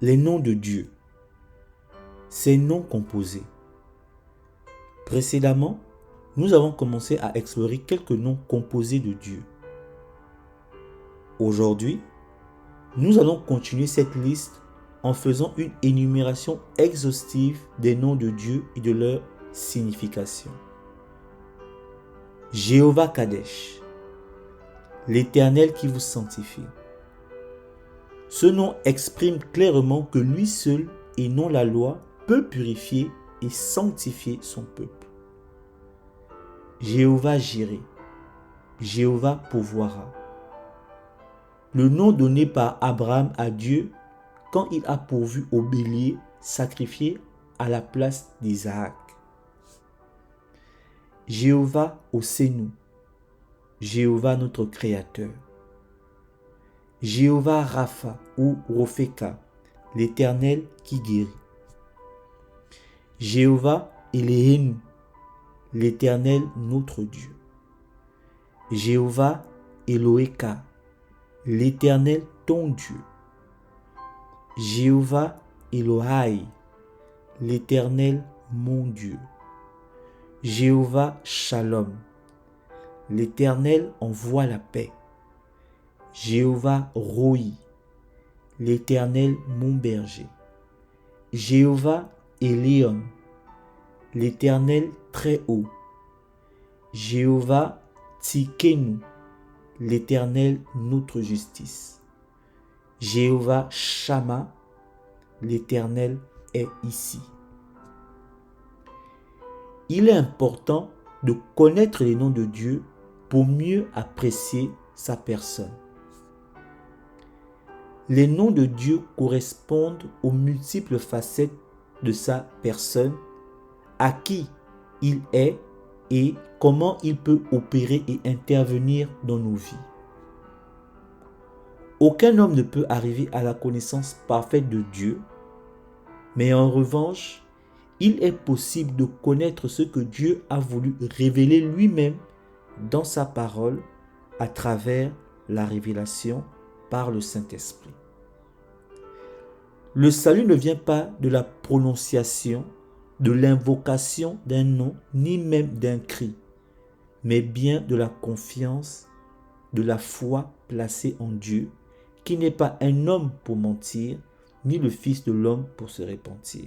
Les noms de Dieu. Ces noms composés. Précédemment, nous avons commencé à explorer quelques noms composés de Dieu. Aujourd'hui, nous allons continuer cette liste en faisant une énumération exhaustive des noms de Dieu et de leur signification. Jéhovah Kadesh, l'Éternel qui vous sanctifie. Ce nom exprime clairement que lui seul, et non la loi, peut purifier et sanctifier son peuple. Jéhovah Jireh, Jéhovah pourvoira. Le nom donné par Abraham à Dieu quand il a pourvu au bélier sacrifié à la place d'Isaac. Jéhovah Ossénou, Jéhovah notre Créateur. Jéhovah Rapha ou Ropheka, l'Éternel qui guérit. Jéhovah Eléhénu, l'Éternel notre Dieu. Jéhovah Eloheka, l'Éternel ton Dieu. Jéhovah Elohai, l'Éternel mon Dieu. Jéhovah Shalom, l'Éternel envoie la paix. Jéhovah Roi, l'Éternel mon berger. Jéhovah Elion, l'Éternel très haut. Jéhovah Tsikenu, l'Éternel notre justice. Jéhovah Shama, l'Éternel est ici. Il est important de connaître les noms de Dieu pour mieux apprécier sa personne. Les noms de Dieu correspondent aux multiples facettes de sa personne, à qui il est et comment il peut opérer et intervenir dans nos vies. Aucun homme ne peut arriver à la connaissance parfaite de Dieu, mais en revanche, il est possible de connaître ce que Dieu a voulu révéler lui-même dans sa parole à travers la révélation par le Saint-Esprit. Le salut ne vient pas de la prononciation, de l'invocation d'un nom, ni même d'un cri, mais bien de la confiance, de la foi placée en Dieu, qui n'est pas un homme pour mentir, ni le Fils de l'homme pour se repentir.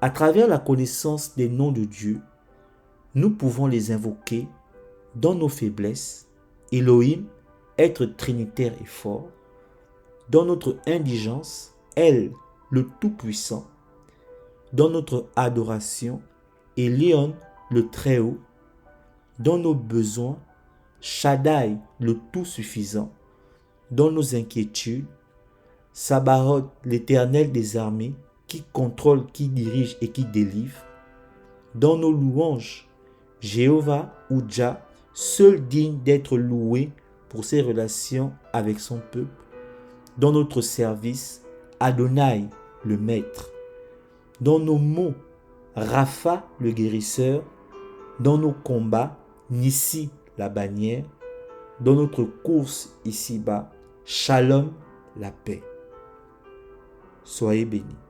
À travers la connaissance des noms de Dieu, nous pouvons les invoquer dans nos faiblesses, Elohim, être trinitaire et fort, dans notre indigence, El, le Tout-Puissant, dans notre adoration, Elion, le Très-Haut, dans nos besoins, Shaddai, le Tout-Suffisant, dans nos inquiétudes, Sabaoth, l'Éternel des armées, qui contrôle, qui dirige et qui délivre, dans nos louanges, Jéhovah ou Jah, seul digne d'être loué pour ses relations avec son peuple, dans notre service, Adonai, le Maître, dans nos mots, Rapha, le guérisseur, dans nos combats, Nissi, la bannière, dans notre course ici-bas, Shalom, la paix. Soyez bénis.